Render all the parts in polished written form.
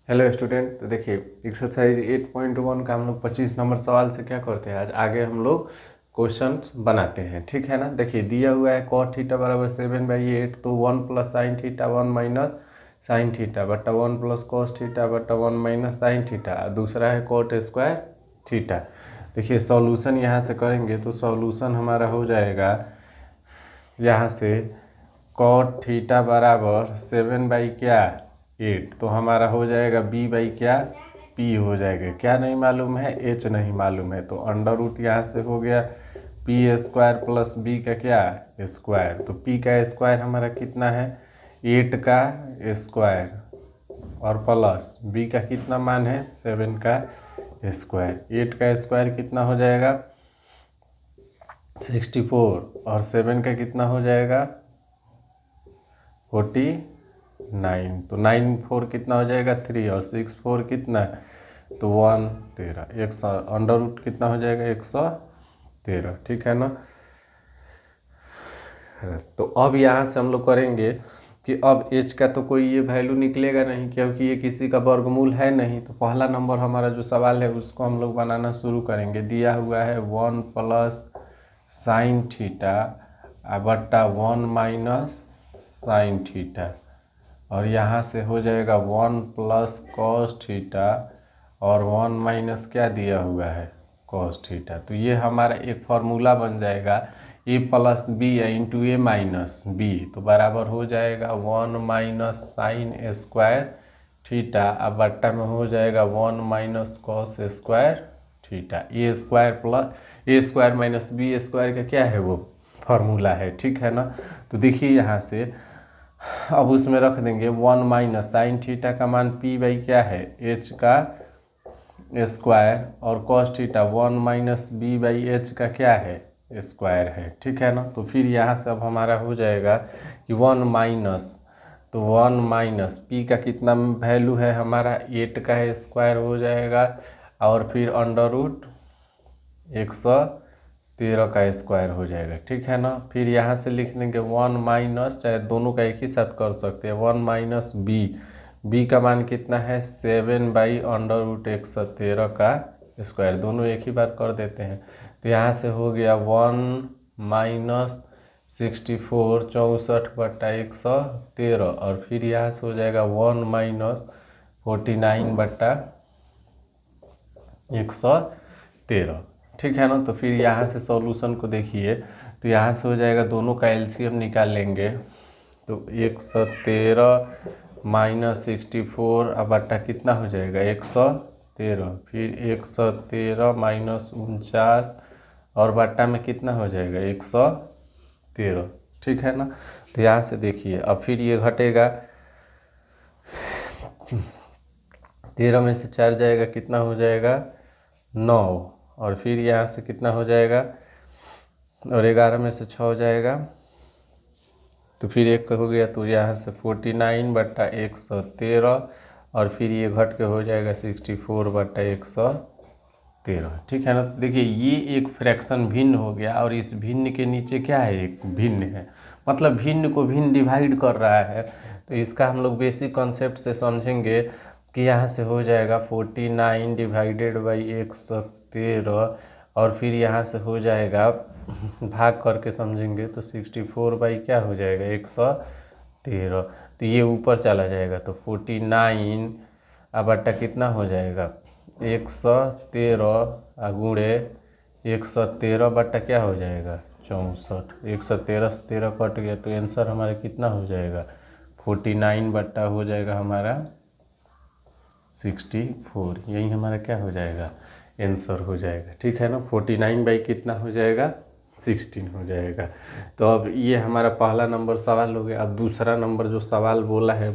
Hello student. तो देखिए exercise 8.1 का हम लोग 25 नंबर सवाल से क्या करते हैं, आज आगे हम लोग क्वेश्चन बनाते हैं। ठीक है ना। देखिए दिया हुआ है cot थीटा बराबर 7/8, तो 1 plus sine theta 1 minus sine theta बटा 1 प्लस कॉस थीटा बटा 1 माइनस साइन थीटा। दूसरा है cot स्क्वायर थीटा। देखिए सॉल्यूशन यहाँ से करेंगे तो सॉल्यूशन हमारा हो जाएगा यहाँ से cot थीटा बराबर 7/8, तो हमारा हो जाएगा b बाई क्या p हो जाएगा। क्या नहीं मालूम है, h नहीं मालूम है, तो अंडर रूट यहाँ से हो गया p स्क्वायर प्लस b का क्या स्क्वायर। तो p का स्क्वायर हमारा कितना है 8 का स्क्वायर और प्लस b का कितना मान है 7 का स्क्वायर। 8 का स्क्वायर कितना हो जाएगा 64 और 7 का कितना हो जाएगा 49। तो 9 4 कितना हो जाएगा 3 और 6 4 कितना तो 113। 100 अंडर रूट कितना हो जाएगा 113। ठीक है ना। तो अब यहाँ से हम लोग करेंगे कि अब h का तो कोई ये वैल्यू निकलेगा नहीं, क्योंकि ये किसी का वर्गमूल है नहीं। तो पहला नंबर हमारा जो सवाल है उसको हम लोग बनाना शुरू करेंगे। दिया हुआ है 1 प्लस साइन थीटा बट्टा 1 माइनस साइन थीटा, और यहाँ से हो जाएगा 1 प्लस कॉस थीटा और 1 माइनस क्या दिया हुआ है कॉस थीटा। तो ये हमारा एक फार्मूला बन जाएगा a plus B into A minus B, तो बराबर हो जाएगा 1 माइनस साइन स्क्वायर थीटा अब बट्टा में हो जाएगा 1 माइनस कॉस स्क्वायर थीटा। ए स्क्वायर प्लस ए स्क्वायर माइनस बी स्क्वायर का क्या है वो फार्मूला है। ठीक है ना। तो देखिए यहाँ से अब उसमें रख देंगे 1 माइनस साइन थीटा का मान p बाई क्या है h का स्क्वायर और cos theta 1 minus b by h का क्या है स्क्वायर है। ठीक है ना। तो फिर यहाँ से अब हमारा हो जाएगा कि 1 माइनस, तो 1 माइनस p का कितना वैल्यू है हमारा 8 का स्क्वायर हो जाएगा और फिर अंडर रूट 113 का स्क्वायर हो जाएगा। ठीक है ना। फिर यहाँ से लिख देंगे 1 माइनस, चाहे दोनों का एक ही साथ कर सकते हैं, 1 माइनस बी का मान कितना है 7/√113 का स्क्वायर। दोनों एक ही बार कर देते हैं। तो यहाँ से हो गया 1 माइनस 64 64/113 और फिर यहाँ से हो जाएगा 1 माइनस 49/113। ठीक है ना। तो फिर यहाँ से सॉल्यूशन को देखिए, तो यहाँ से हो जाएगा दोनों का एलसीएम निकाल लेंगे, तो 113 माइनस 64 अब बट्टा कितना हो जाएगा 113, फिर 113 माइनस 49 और बट्टा में कितना हो जाएगा 113। ठीक है ना। तो यहाँ से देखिए अब फिर ये घटेगा 13 में से 4 जाएगा कितना हो जाएगा 9, और फिर यहाँ से कितना हो जाएगा और 11 में से 6 जाएगा तो फिर एक हो गया, तो यहाँ से 49/113 और फिर ये घट के हो जाएगा 64/113। ठीक है ना। देखिए ये एक फ्रैक्शन भिन्न हो गया और इस भिन्न के नीचे क्या है एक भिन्न है, मतलब भिन्न को भिन्न डिवाइड कर रहा है। तो इसका हम लोग बेसिक कॉन्सेप्ट से समझेंगे कि यहाँ से हो जाएगा 49 डिवाइडेड बाई 113 और फिर यहाँ से हो जाएगा भाग करके समझेंगे तो 64 बाई क्या हो जाएगा 113। तो ये ऊपर चला जाएगा तो 49 अब बट्टा कितना हो जाएगा 113 गुणे 113 बट्टा क्या हो जाएगा 64। 113 से 13 कट गया तो आंसर हमारा कितना हो जाएगा 49 बट्टा हो जाएगा हमारा 64। यही हमारा क्या हो जाएगा आंसर हो जाएगा। ठीक है ना। 49 बाई कितना हो जाएगा 16 हो जाएगा। तो अब ये हमारा पहला नंबर सवाल हो गया। अब दूसरा नंबर जो सवाल बोला है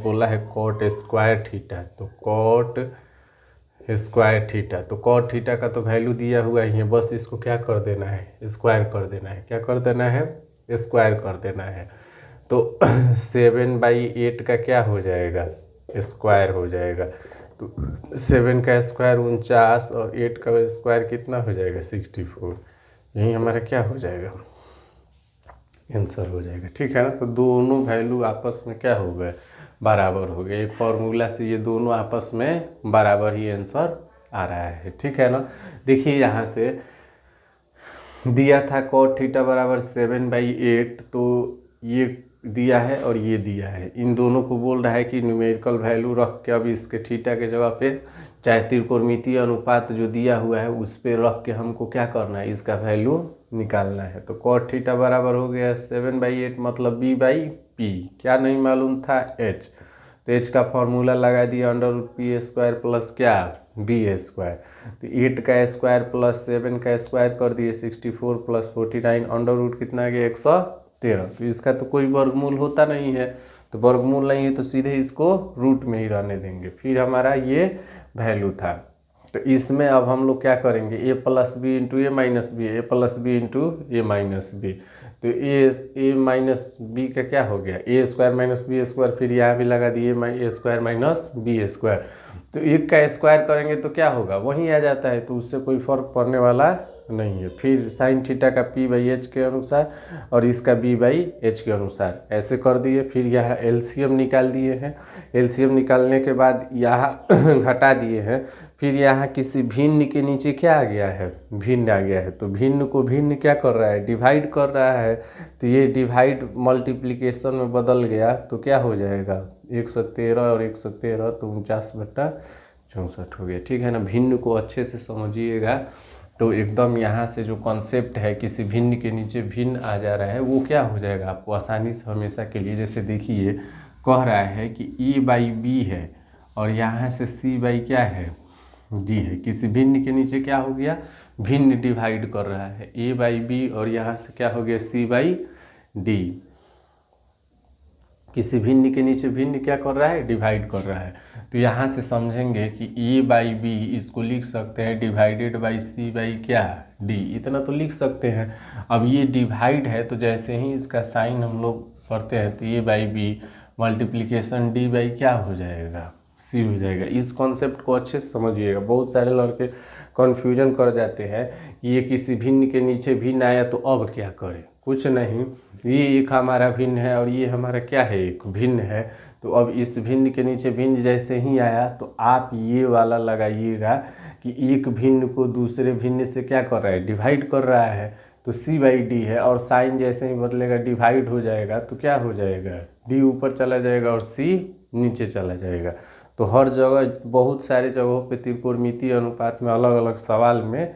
कॉट स्क्वायर थीटा। तो कॉट स्क्वायर थीटा, तो कॉट थीटा का तो वैल्यू दिया हुआ ही है, बस इसको क्या कर देना है स्क्वायर कर देना है। क्या कर देना है स्क्वायर कर देना है। तो 7/8 का क्या हो जाएगा स्क्वायर हो जाएगा, तो 7 का स्क्वायर 49 और 8 का स्क्वायर कितना हो जाएगा 64। यही हमारा क्या हो जाएगा आंसर हो जाएगा। ठीक है ना। तो दोनों वैल्यू आपस में क्या हो गए बराबर हो गया। एक फॉर्मूला से ये दोनों आपस में बराबर ही आंसर आ रहा है, ठीक है ना। देखिए यहाँ से दिया था cot थीटा बराबर 7/8, तो ये दिया है और ये दिया है, इन दोनों को बोल रहा है कि न्यूमेरिकल वैल्यू रख के अब इसके थीटा के जगह पे चाहे त्रिकोणमितीय अनुपात जो दिया हुआ है उस पर रख के हमको क्या करना है, इसका वैल्यू निकालना है। तो cot थीटा बराबर हो गया 7/8 मतलब b/p, क्या नहीं मालूम था, h। तो h का फॉर्मूला लगा दिया √p² प्लस क्या b²। तो 8 का स्क्वायर प्लस 7 का स्क्वायर कर दिए 64 प्लस 49 अंडर रूट कितना आ गया 113। तो इसका तो कोई वर्गमूल होता नहीं है, तो वर्गमूल नहीं है तो सीधे इसको रूट में ही रहने देंगे। फिर हमारा ये वैल्यू था, तो इसमें अब हम लोग क्या करेंगे, a plus B into A minus B, A plus B into A minus B. तो ए माइनस बी का क्या हो गया a² माइनस b², फिर यहाँ भी लगा दिए a² माइनस b²। तो एक का स्क्वायर करेंगे तो क्या होगा, वहीं आ जाता है, तो उससे कोई फर्क पड़ने वाला नहीं है। फिर साइन थीटा का p/h के अनुसार और इसका b/h के अनुसार ऐसे कर दिए। फिर यहाँ एलसीएम निकाल दिए हैं, एलसीएम निकालने के बाद यहाँ घटा दिए हैं। फिर यहाँ किसी भिन्न के नीचे क्या आ गया है, भिन्न आ गया है, तो भिन्न को भिन्न क्या कर रहा है, डिवाइड कर रहा है। तो ये डिवाइड मल्टीप्लिकेशन में बदल गया तो क्या हो जाएगा 113 और 113 तो 49/64 हो गया, ठीक है ना। भिन्न को अच्छे से समझिएगा, तो एकदम यहाँ से जो कॉन्सेप्ट है किसी भिन्न के नीचे भिन्न आ जा रहा है वो क्या हो जाएगा आपको आसानी से हमेशा के लिए। जैसे देखिए कह रहा है कि a/b है और यहाँ से c/ क्या है d है, किसी भिन्न के नीचे क्या हो गया भिन्न डिवाइड कर रहा है a/b और यहाँ से क्या हो गया c/d, किसी भिन्न के नीचे भिन्न क्या कर रहा है डिवाइड कर रहा है। तो यहाँ से समझेंगे कि a/b इसको लिख सकते हैं डिवाइडेड बाई c/ क्या d, इतना तो लिख सकते हैं। अब ये डिवाइड है तो जैसे ही इसका साइन हम लोग करते हैं तो a/b मल्टीप्लिकेशन d/ क्या हो जाएगा c हो जाएगा। इस कॉन्सेप्ट को अच्छे से समझिएगा, बहुत सारे लड़के कन्फ्यूजन कर जाते हैं कि ये किसी भिन्न के नीचे भिन्न आया तो अब क्या करें, कुछ नहीं, ये एक हमारा भिन्न है और ये हमारा क्या है एक भिन्न है। तो अब इस भिन्न के नीचे भिन्न जैसे ही आया तो आप ये वाला लगाइएगा कि एक भिन्न को दूसरे भिन्न से क्या कर रहा है डिवाइड कर रहा है, तो c/d है और साइन जैसे ही बदलेगा डिवाइड हो जाएगा तो क्या हो जाएगा d ऊपर चला जाएगा और c नीचे चला जाएगा। तो हर जगह बहुत सारे जगहों पे त्रिकोणमितीय अनुपात में अलग अलग सवाल में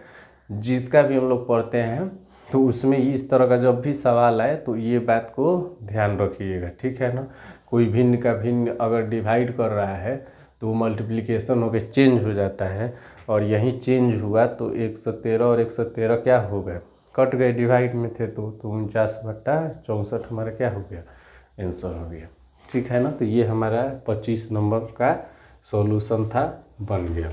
जिसका भी हम लोग पढ़ते हैं तो उसमें इस तरह का जब भी सवाल आए तो ये बात को ध्यान रखिएगा, ठीक है ना। कोई भिन्न का भिन्न अगर डिवाइड कर रहा है तो वो मल्टीप्लिकेशन होकर चेंज हो जाता है और यहीं चेंज हुआ तो 113 और 113 क्या हो गए कट गए, डिवाइड में थे तो 49/64 हमारा क्या हो गया आंसर हो गया, ठीक है ना। तो ये हमारा 25 नंबर का सॉल्यूशन था, बन गया।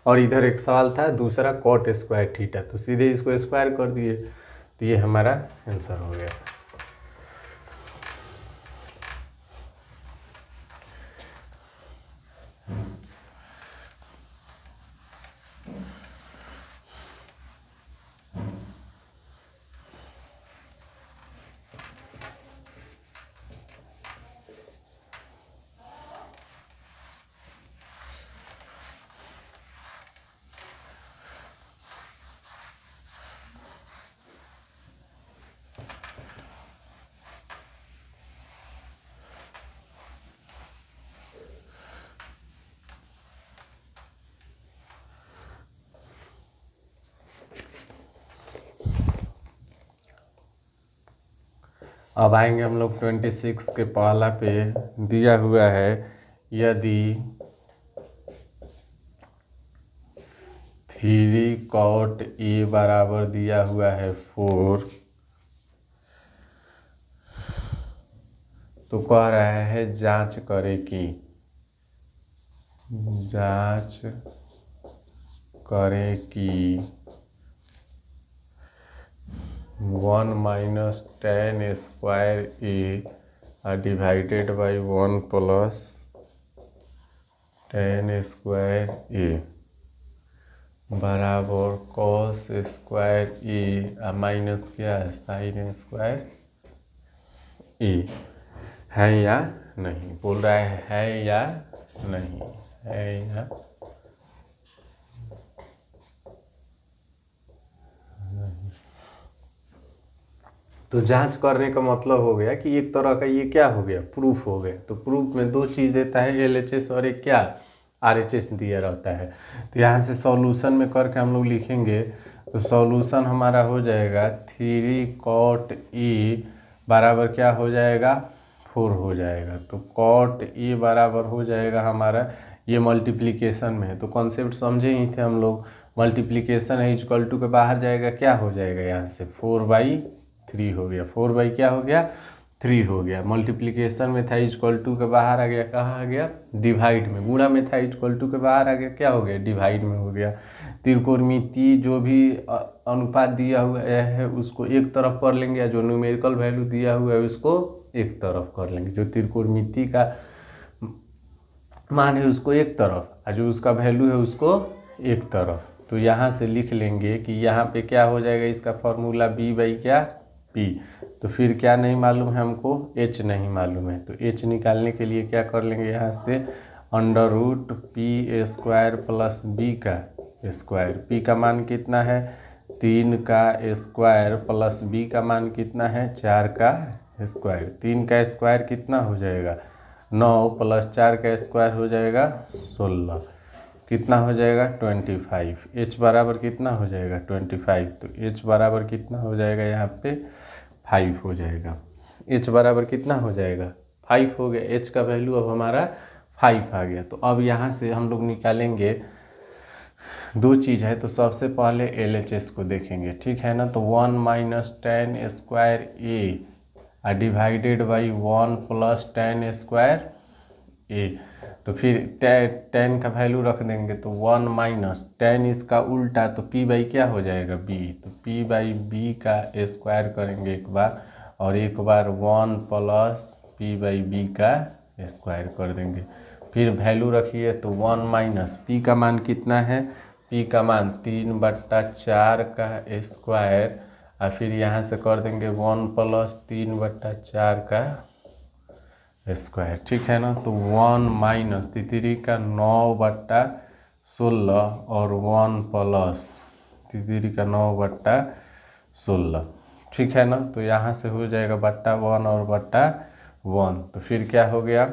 और इधर एक सवाल था दूसरा cot² थीटा, तो सीधे इसको स्क्वायर कर दिए तो ये हमारा आंसर हो गया। अब आएंगे हम लोग 26 के पहला पे, दिया हुआ है यदि 3cot a बराबर दिया हुआ है 4, तो कह रहा है जांच करे कि 1 minus tan square a divided by 1 plus tan square a बराबर cos स्क्वायर a माइनस क्या है साइन स्क्वायर ए है या नहीं, बोल रहा है या नहीं, है या नहीं। तो जांच करने का मतलब हो गया कि एक तरह का ये क्या हो गया, प्रूफ हो गया। तो प्रूफ में दो चीज़ देता है, एलएचएस और एक क्या, आरएचएस दिया रहता है। तो यहाँ से सॉल्यूशन में करके हम लोग लिखेंगे, तो सॉल्यूशन हमारा हो जाएगा 3 cot E बराबर क्या हो जाएगा, 4 हो जाएगा। तो cot E बराबर हो जाएगा हमारा, ये मल्टीप्लिकेशन में है तो कॉन्सेप्ट समझे ही थे हम लोग। मल्टीप्लिकेशन है इक्वल टू के बाहर जाएगा, क्या हो जाएगा यहाँ से 4/3 हो गया, 4 बाई क्या हो गया 3 हो गया। मल्टीप्लिकेशन में था इक्वल टू के बाहर आ गया, कहाँ आ गया डिवाइड में। गुणा में था इक्वल टू के बाहर आ गया, क्या हो गया डिवाइड में हो गया। त्रिकोणमिति जो भी अनुपात दिया हुआ है उसको एक तरफ कर लेंगे, या जो न्यूमेरिकल वैल्यू दिया हुआ है उसको एक तरफ कर लेंगे। जो त्रिकोणमिति का मान है उसको एक तरफ, और जो उसका वैल्यू है उसको एक तरफ। तो यहाँ से लिख लेंगे कि यहाँ पे क्या हो जाएगा, इसका फॉर्मूला b बाई क्या p। तो फिर क्या नहीं मालूम है हमको, h नहीं मालूम है। तो h निकालने के लिए क्या कर लेंगे, यहाँ से √p² प्लस b का स्क्वायर। p का मान कितना है 3 का स्क्वायर प्लस b का मान कितना है 4 का स्क्वायर। 3 का स्क्वायर कितना हो जाएगा 9 प्लस 4 का स्क्वायर हो जाएगा 16, कितना हो जाएगा 25। h बराबर कितना हो जाएगा 25। तो h बराबर कितना हो जाएगा यहाँ पे 5 हो जाएगा। h बराबर कितना हो जाएगा 5 हो गया, h का वैल्यू अब हमारा 5 आ गया। तो अब यहाँ से हम लोग निकालेंगे, दो चीज़ है। तो सबसे पहले LHS को देखेंगे, ठीक है ना। तो 1 minus tan square a divided by 1 plus tan square a। तो फिर tan का वैल्यू रख देंगे, तो 1 माइनस tan इसका उल्टा, तो p बाई क्या हो जाएगा b। तो p बाई b का स्क्वायर करेंगे एक बार, और एक बार 1 प्लस p बाई b का स्क्वायर कर देंगे। फिर वैल्यू रखिए, तो 1 माइनस p का मान कितना है, p का मान 3/4 का स्क्वायर, और फिर यहाँ से कर देंगे 1 प्लस 3/4 का स्क्वायर, ठीक है ना। तो 1 माइनस 3 का 9/16 और 1 प्लस 3 का 9/16, ठीक है ना। तो यहाँ से हो जाएगा बट्टा 1 और बट्टा 1। तो फिर क्या हो गया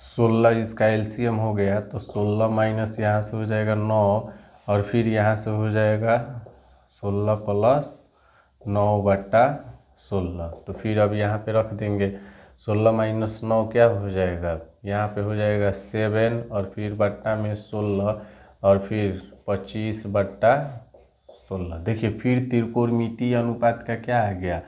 16, इसका एलसीएम हो गया। तो 16 माइनस यहाँ से हो जाएगा 9, और फिर यहाँ से हो जाएगा 16 प्लस 9/16। तो फिर अब यहाँ पे रख देंगे, 16 माइनस 9 क्या हो जाएगा, यहाँ पे हो जाएगा 7, और फिर बट्टा में 16, और फिर 25/16। देखिए फिर त्रिकोणमितीय अनुपात का क्या आ गया,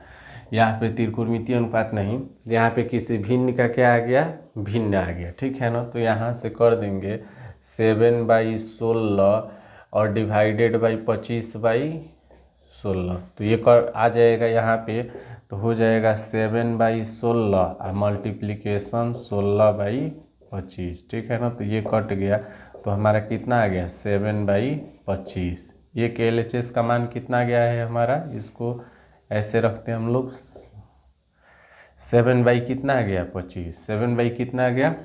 यहाँ पे त्रिकोणमितीय अनुपात नहीं, यहाँ पे किसी भिन्न का क्या आ गया, भिन्न आ गया, ठीक है ना। तो यहाँ से कर देंगे 7/16 और डिवाइडेड बाई 25/16। तो ये कर आ जाएगा यहाँ पे, तो हो जाएगा 7/16 और मल्टीप्लिकेशन 16/25, ठीक है ना। तो ये कट गया, तो हमारा कितना आ गया 7/25। ये LHS का मान कितना गया है हमारा, इसको ऐसे रखते हैं हम लोग, 7 बाई कितना आ गया 25, 7 बाई कितना आ गया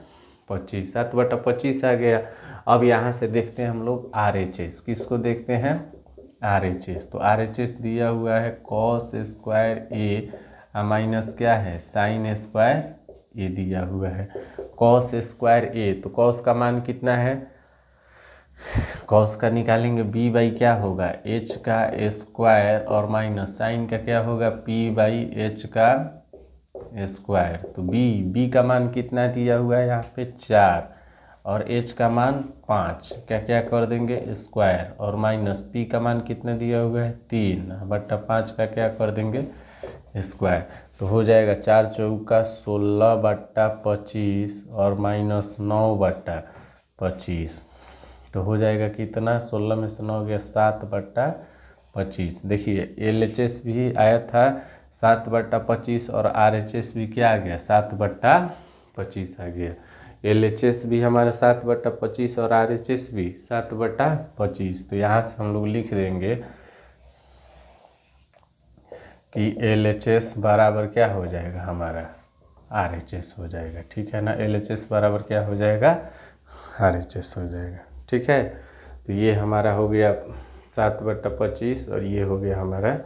25, 7/25 आ गया। अब यहाँ से देखते हैं हम लोग RHS, किसको देखते हैं RHS। तो RHS दिया हुआ है cos स्क्वायर a माइनस क्या है साइन स्क्वायर a दिया हुआ है। cos स्क्वायर a, तो cos का मान कितना है, cos का निकालेंगे b बाई क्या होगा h का स्क्वायर, और माइनस साइन का क्या होगा p बाई h का स्क्वायर। तो b का मान कितना दिया हुआ है यहाँ पे 4, और h का मान 5, क्या क्या कर देंगे स्क्वायर, और माइनस p का मान कितना दिया हुआ है 3/5 का क्या कर देंगे स्क्वायर। तो हो जाएगा 4 चौका 16/25 और माइनस 9/25। तो हो जाएगा कितना, 16 में से 9 गया 7/25। देखिए LHS भी आया था 7/25 और RHS भी क्या आ गया 7/25 आ गया। LHS भी हमारा 7/25 और RHS भी 7/25। तो यहाँ से हम लोग लिख देंगे कि LHS बराबर क्या हो जाएगा हमारा RHS हो जाएगा। ठीक है ना, LHS बराबर क्या हो जाएगा RHS हो जाएगा। ठीक है, तो ये हमारा हो गया 7/25 और ये हो गया हमारा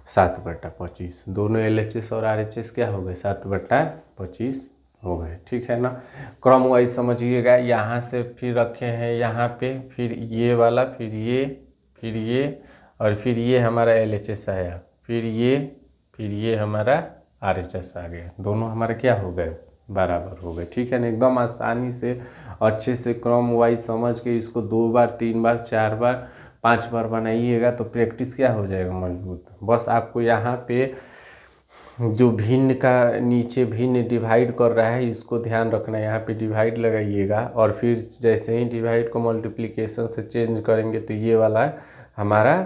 7/25। दोनों LHS और RHS क्या हो गए 7/25 हो गए। ठीक है ना, क्रम वाइज समझिएगा। यहाँ से फिर रखे हैं यहाँ पे, फिर ये वाला, फिर ये और फिर ये हमारा LHS आया, फिर ये हमारा RHS आ गया। दोनों हमारे क्या हो गए बराबर हो गए। ठीक है ना, एकदम आसानी से अच्छे से क्रम वाइज समझ के इसको 2 बार 3 बार 4 बार 5 बार बनाइएगा तो प्रैक्टिस क्या हो जाएगा मजबूत। बस आपको यहाँ पे जो भिन्न का नीचे भिन्न डिवाइड कर रहा है इसको ध्यान रखना है, यहाँ पे डिवाइड लगाइएगा और फिर जैसे ही डिवाइड को मल्टीप्लिकेशन से चेंज करेंगे तो ये वाला हमारा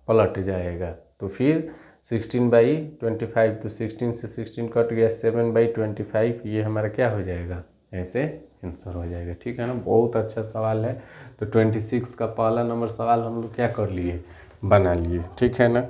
पलट जाएगा। तो फिर 16/25, तो 16 से 16 कट गया, 7/25 ये हमारा क्या हो जाएगा, ऐसे आंसर हो जाएगा। ठीक है ना, बहुत अच्छा सवाल है। तो 26 का पहला नंबर सवाल हम लोग क्या कर लिए, बना लिए। ठीक है ना,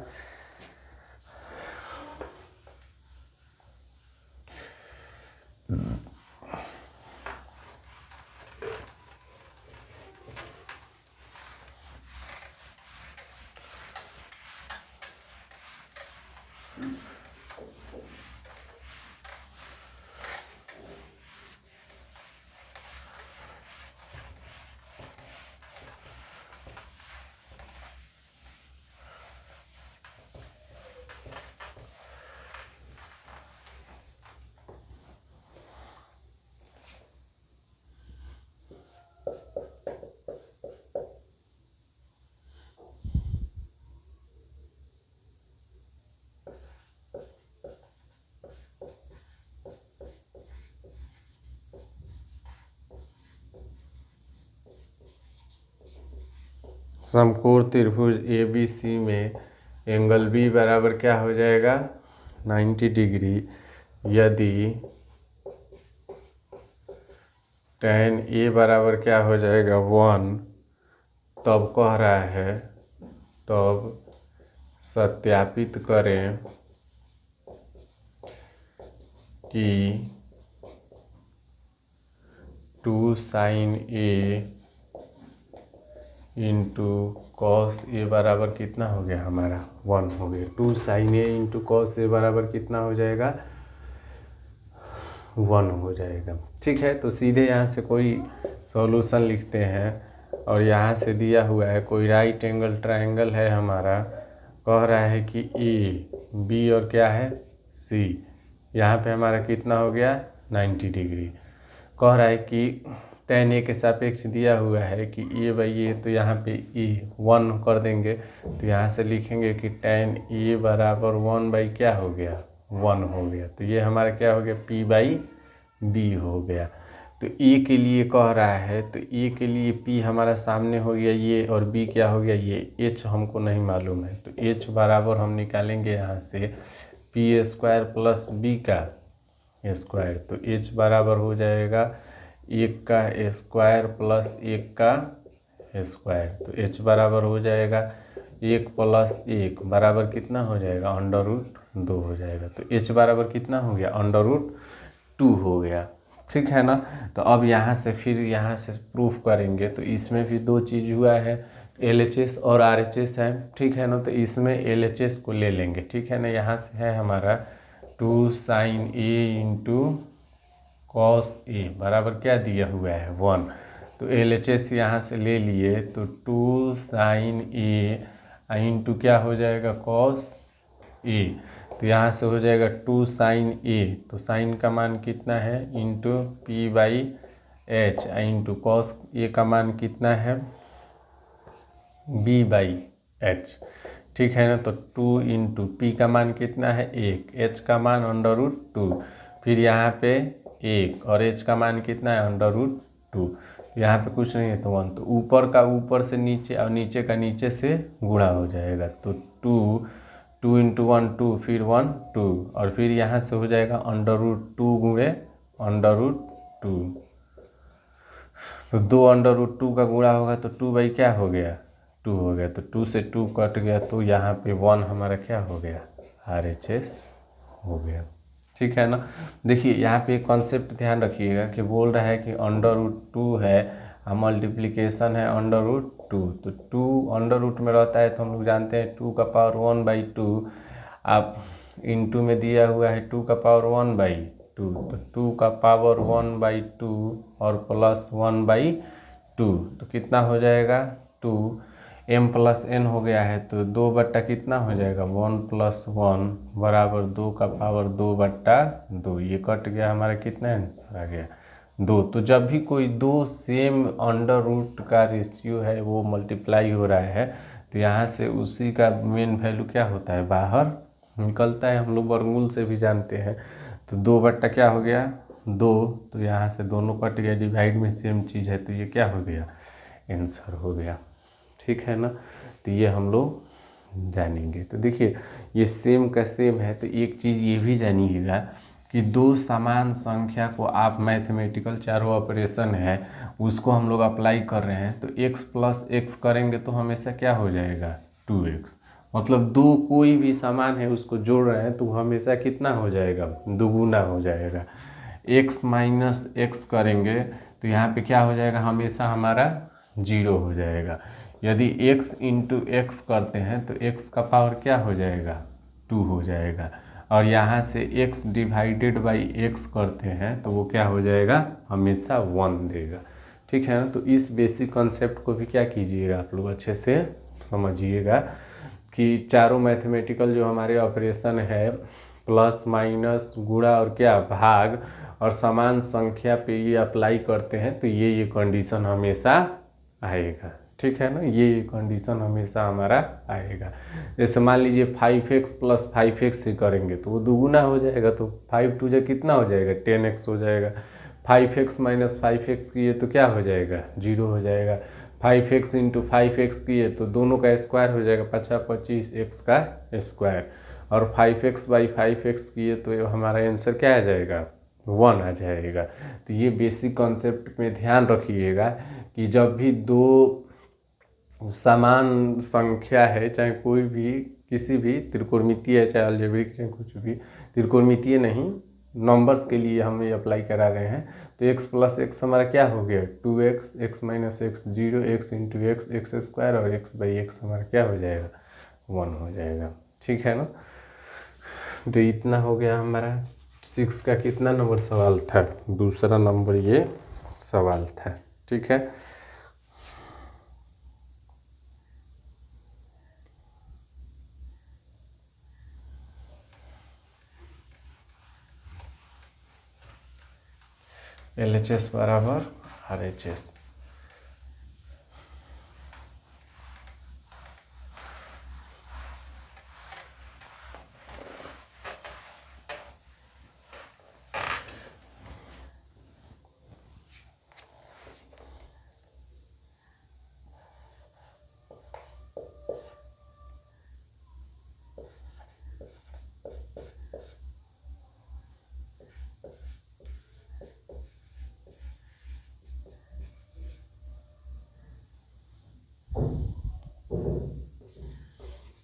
समकोण त्रिभुज ABC में एंगल B बराबर क्या हो जाएगा 90 डिग्री यदि tan A बराबर क्या हो जाएगा 1, तब कह रहा है, तब सत्यापित करें कि 2 sin A into cos A बराबर कितना हो गया हमारा 1 हो गया। 2 sin A into cos A बराबर कितना हो जाएगा 1 हो जाएगा। ठीक है, तो सीधे यहाँ से कोई सॉल्यूशन लिखते हैं और यहाँ से दिया हुआ है कोई राइट एंगल ट्रायंगल है हमारा, कह रहा है कि A B और क्या है C, यहाँ पे हमारा कितना हो गया 90 डिग्री। कह रहा है कि tan A के सापेक्ष दिया हुआ है कि A/A, तो यहाँ पे A 1 कर देंगे, तो यहाँ से लिखेंगे कि tan A बराबर 1 क्या हो गया 1 हो गया। तो ये हमारा क्या हो गया P/B हो गया। तो A के लिए कह रहा है, तो A के लिए P हमारा सामने हो गया ये, और B क्या हो गया ये, H हमको नहीं मालूम है, तो H बराबर हम निकालेंगे यहाँ से P² प्लस B का स्क्वायर। तो H बराबर हो जाएगा 1 का स्क्वायर प्लस 1 का स्क्वायर। तो H बराबर हो जाएगा 1 प्लस 1 बराबर कितना हो जाएगा √2 हो जाएगा। तो H बराबर कितना हो गया √2 हो गया। ठीक है ना, तो अब यहाँ से फिर यहाँ से प्रूफ करेंगे, तो इसमें भी 2 चीज़ हुआ है, LHS और RHS है। ठीक है ना, तो इसमें LHS को ले लेंगे। ठीक है ना, यहाँ से है हमारा 2 sin A into cos A बराबर क्या दिया हुआ है 1, तो LHS यहाँ से ले लिए, तो 2 sin A इंटू क्या हो जाएगा कॉस A, तो यहाँ से हो जाएगा 2 sin A, तो साइन का मान कितना है into P/H into cos A का मान कितना है B/H। ठीक है ना, तो 2 इंटू P का मान कितना है 1, H का मान √2, फिर यहाँ पे 1 और H का मान कितना है √2, यहाँ पे कुछ नहीं है तो 1, तो ऊपर का ऊपर से नीचे और नीचे का नीचे से गुणा हो जाएगा। तो 2 इंटू 1 2, फिर 1 2, और फिर यहाँ से हो जाएगा √2 गुणे √2, तो 2 √2 का गुणा होगा तो 2 क्या हो गया 2 हो गया, तो 2 से 2 कट गया, तो यहाँ पे 1 हमारा क्या हो गया RHS हो गया। ठीक है ना। देखिए यहाँ पे एक कॉन्सेप्ट ध्यान रखिएगा कि बोल रहा है कि √2 है, मल्टीप्लिकेशन है √2, तो 2 अंडर रूट में रहता है तो हम लोग जानते हैं 2⁻1/2, आप इनटू में दिया हुआ है 2⁻1/2, तो 2⁻1/2 और प्लस 1/2, तो कितना हो जाएगा 2, m+n हो गया है तो 2 कितना हो जाएगा 1 + 1 बराबर 2/2/2, ये कट गया, हमारा कितना आंसर आ गया 2। तो जब भी कोई दो सेम अंडर रूट का रेशियो है वो मल्टीप्लाई हो रहा है तो यहाँ से उसी का मेन वैल्यू क्या होता है बाहर निकलता है, हम लोग वर्गमूल से भी जानते हैं। तो 2 क्या हो गया 2, तो यहाँ से दोनों कट गया, डिवाइड में सेम चीज़ है तो ये क्या हो गया आंसर हो गया। ठीक है ना, तो ये हम लोग जानेंगे। तो देखिए ये सेम का सेम है, तो एक चीज़ ये भी जानिएगा कि दो समान संख्या को आप मैथमेटिकल चारों ऑपरेशन है उसको हम लोग अप्लाई कर रहे हैं, तो x + x करेंगे तो हमेशा क्या हो जाएगा 2x, मतलब दो कोई भी समान है उसको जोड़ रहे हैं तो हमेशा कितना हो जाएगा दुगुना हो जाएगा। x - x करेंगे तो यहाँ पे क्या हो जाएगा हमेशा हमारा 0 हो जाएगा। यदि x × x करते हैं तो x का पावर क्या हो जाएगा 2 हो जाएगा, और यहाँ से x / x करते हैं तो वो क्या हो जाएगा हमेशा 1 देगा। ठीक है ना, तो इस बेसिक कॉन्सेप्ट को भी क्या कीजिएगा आप लोग अच्छे से समझिएगा कि चारों मैथमेटिकल जो हमारे ऑपरेशन है प्लस माइनस गुणा और क्या भाग और समान संख्या पे ये अप्लाई करते हैं तो ये कंडीशन हमेशा आएगा। ठीक है ना, ये कंडीशन हमेशा हमारा आएगा। जैसे मान लीजिए 5x + 5x से करेंगे तो वो दुगुना हो जाएगा, तो 5 2 कितना हो जाएगा 10x हो जाएगा। 5x - 5x किए तो क्या हो जाएगा 0 हो जाएगा। 5x × 5x किए तो दोनों का स्क्वायर हो जाएगा 5 × 25 x का स्क्वायर, और 5x/5x किए तो हमारा आंसर क्या आ जाएगा 1 आ जाएगा। तो ये बेसिक कॉन्सेप्ट में ध्यान रखिएगा कि जब भी दो समान संख्या है, चाहे कोई भी किसी भी त्रिकोणमितीय है, चाहे अलजेब्रिक चाहे कुछ भी, त्रिकोणमितीय नहीं नंबर्स के लिए हम ये अप्लाई करा रहे हैं, तो x + x हमारा क्या हो गया 2x, x - x 0, x × x x² और x/x हमारा क्या हो जाएगा 1 हो जाएगा। ठीक है ना, तो इतना हो गया हमारा 6 का कितना नंबर सवाल था, दूसरा नंबर ये सवाल था। ठीक है, LHS बराबर RHS।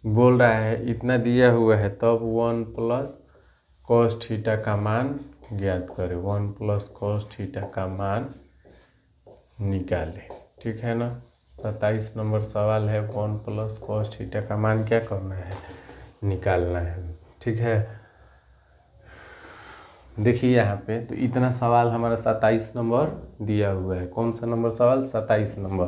बोल रहा है इतना दिया हुआ है तब 1 + cos थीटा का मान ज्ञात करें, 1 + cos थीटा का मान निकालें। ठीक है ना, 27 नंबर सवाल है, 1 + cos थीटा का मान क्या करना है निकालना है। ठीक है, देखिए यहाँ पे तो इतना सवाल हमारा 27 नंबर दिया हुआ है। कौन सा नंबर सवाल 27 नंबर।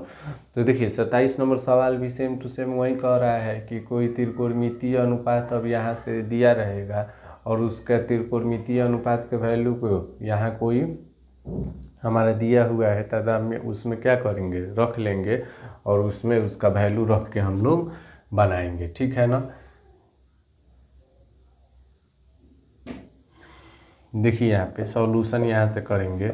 तो देखिए 27 नंबर सवाल भी सेम टू सेम वही कह रहा है कि कोई त्रिकोणमितीय अनुपात अब यहाँ से दिया रहेगा और उसका त्रिकोणमितीय अनुपात के वैल्यू को यहाँ कोई हमारा दिया हुआ है तादाद में, उसमें क्या करेंगे रख लेंगे और उसमें उसका वैल्यू रख के हम लोग बनाएंगे। ठीक है ना, देखिए यहाँ पे सॉल्यूशन यहाँ से करेंगे,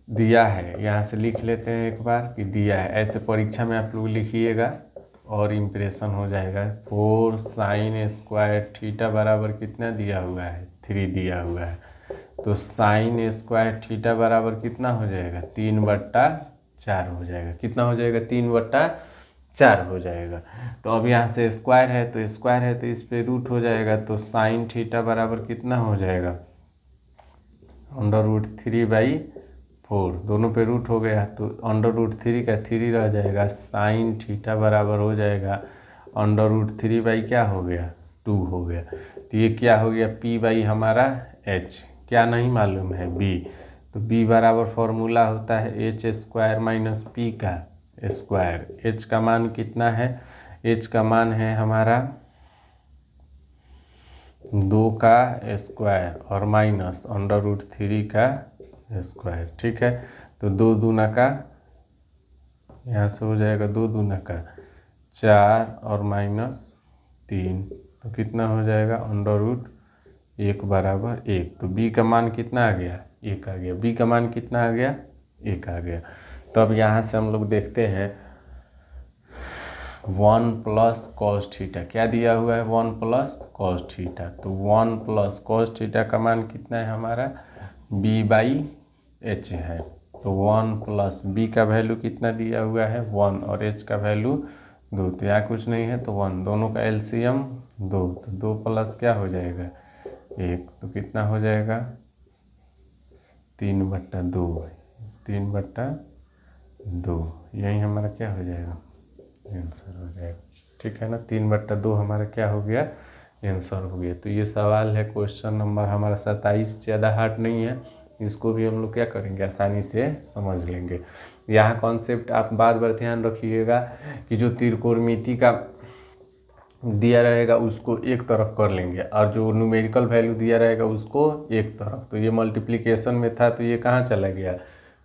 दिया है यहाँ से लिख लेते हैं एक बार कि दिया है, ऐसे परीक्षा में आप लोग लिखिएगा और इम्प्रेशन हो जाएगा। 4 sin² थीटा बराबर कितना दिया हुआ है 3 दिया हुआ है, तो sin² थीटा बराबर कितना हो जाएगा 3/4 हो जाएगा। कितना हो जाएगा 3/4, 4 हो जाएगा। तो अब यहाँ से स्क्वायर है तो इस पे रूट हो जाएगा, तो साइन थीटा बराबर कितना हो जाएगा, √3/4, दोनों पे रूट हो गया तो √3 का 3 रह जाएगा, साइन थीटा बराबर हो जाएगा √3 क्या हो गया, 2 हो गया। तो ये क्या हो गया, p/, हमारा h, क्या नहीं मालूम है, b। तो b बराबर फॉर्मूला होता है h² - p का स्क्वायर। h का मान कितना है, h का मान है हमारा 2 का स्क्वायर और माइनस √3 का स्क्वायर। ठीक है, तो 2 दूना का, यहाँ से हो जाएगा 2 दूना का 4 और -3, तो कितना हो जाएगा, √1 बराबर 1। तो b का मान कितना आ गया, 1 आ गया। b का मान कितना आ गया, 1 आ गया। तो अब यहाँ से हम लोग देखते हैं 1 + cos थीटा, क्या दिया हुआ है, 1 + cos थीटा। तो 1 + cos थीटा का मान कितना है हमारा, b/h है। तो 1 + b का वैल्यू कितना दिया हुआ है, 1, और h का वैल्यू 2, तो यहाँ कुछ नहीं है तो 1, दोनों का एलसीएम 2, तो 2 प्लस क्या हो जाएगा, 1, तो कितना हो जाएगा, 3/2, 3/2, यही हमारा क्या हो जाएगा, आंसर हो जाएगा। ठीक है ना, 3/2 हमारा क्या हो गया, आंसर हो गया। तो ये सवाल है क्वेश्चन नंबर हमारा 27, ज़्यादा हार्ड नहीं है, इसको भी हम लोग क्या करेंगे, आसानी से समझ लेंगे। यहाँ कॉन्सेप्ट आप बार बार ध्यान रखिएगा कि जो त्रिकोणमिति का दिया रहेगा उसको एक तरफ कर लेंगे और जो न्यूमेरिकल वैल्यू दिया रहेगा उसको एक तरफ। तो ये मल्टीप्लिकेशन में था तो ये कहाँ चला गया,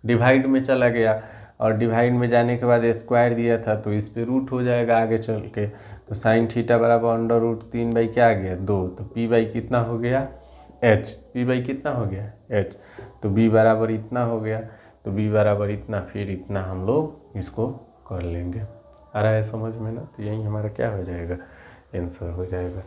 डिवाइड में चला गया, और डिवाइड में जाने के बाद स्क्वायर दिया था तो इस पे रूट हो जाएगा आगे चल के। तो साइन थीटा बराबर √3 क्या आ गया, 2, तो p/ कितना हो गया, h, p/ कितना हो गया, h। तो b बराबर इतना हो गया, तो b बराबर इतना, फिर इतना हम लोग इसको कर लेंगे। आ रहा है समझ में ना, तो यही हमारा क्या हो जाएगा, आंसर हो जाएगा।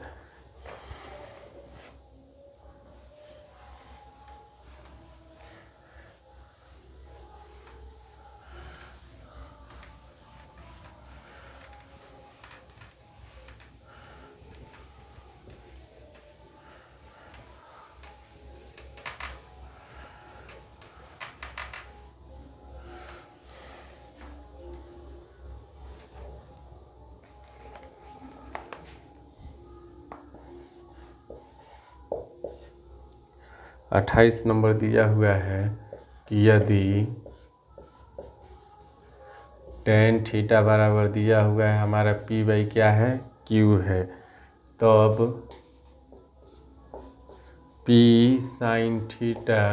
अट्ठाईस नंबर दिया हुआ है कि यदि tan थीटा बराबर दिया हुआ है हमारा p/ क्या है, q है, तब p sin theta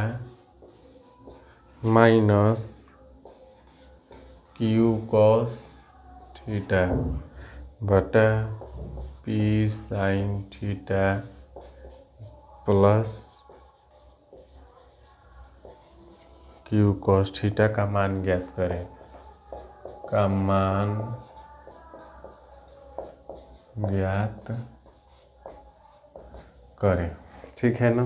minus q cos theta बटा p sin theta plus q cos theta का मान ज्ञात करें, का मान ज्ञात करें। ठीक है ना,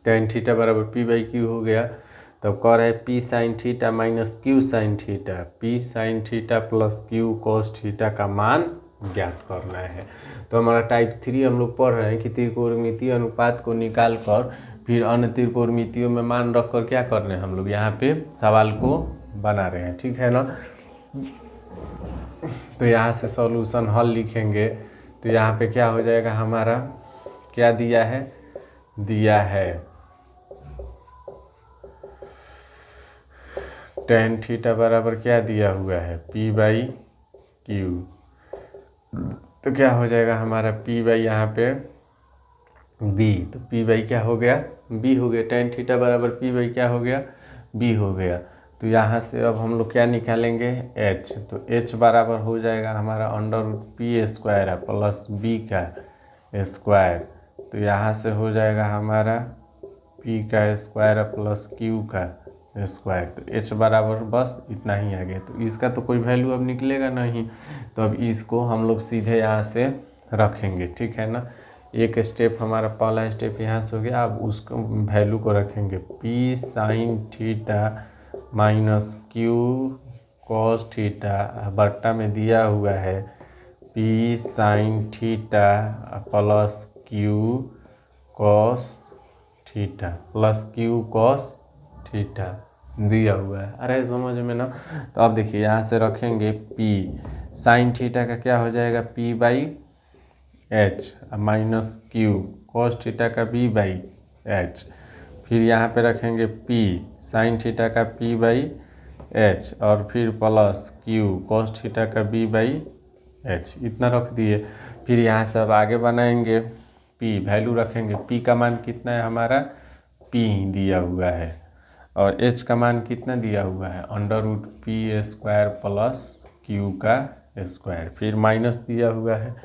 tan थीटा बराबर p/q हो गया, तब कह रहे हैं p sin theta minus q sin theta, p sin theta plus q cos theta का मान ज्ञात करना है। तो हमारा टाइप 3 हम लोग पढ़ रहे हैं कि त्रिकोणमितीय अनुपात को निकाल कर फिर अन्य त्रिकोणमितियों में मान रख कर क्या करना है, हम लोग यहाँ पे सवाल को बना रहे हैं। ठीक है ना, तो यहाँ से सॉल्यूशन हल लिखेंगे, तो यहाँ पे क्या हो जाएगा हमारा, क्या दिया है, दिया है tan थीटा बराबर क्या दिया हुआ है, p/q, तो क्या हो जाएगा हमारा p/ यहाँ पे b, तो p/ क्या हो गया, b हो गया, tan थीटा बराबर p/ क्या हो गया, b हो गया। तो यहाँ से अब हम लोग क्या निकालेंगे, h, तो h बराबर हो जाएगा हमारा √p² प्लस b का स्क्वायर, तो यहाँ से हो जाएगा हमारा p का स्क्वायर प्लस q का स्क्वायर, तो h बराबर बस इतना ही आ गया। तो इसका तो कोई वैल्यू अब निकलेगा नहीं, तो अब इसको हम लोग सीधे यहाँ से रखेंगे। ठीक है ना, एक स्टेप हमारा पहला स्टेप यहाँ से हो गया, अब उसको वैल्यू को रखेंगे p sin theta minus q cos theta बट्टा में दिया हुआ है P sine theta plus Q cos theta plus Q cos theta दिया हुआ है। अरे समझ में ना। तो अब देखिए यहाँ से रखेंगे पी साइन थीटा का क्या हो जाएगा P by H minus Q cos theta का बी बाई एच, फिर यहाँ पे रखेंगे पी साइन थीटा का पी बाई एच और फिर प्लस क्यू कॉस थीटा का बी बाई एच, इतना रख दिए। फिर यहाँ से अब आगे बनाएंगे पी वैल्यू रखेंगे, पी का मान कितना है हमारा पी दिया हुआ है और एच का मान कितना दिया हुआ है under root P square plus Q का स्क्वायर, फिर माइनस दिया हुआ है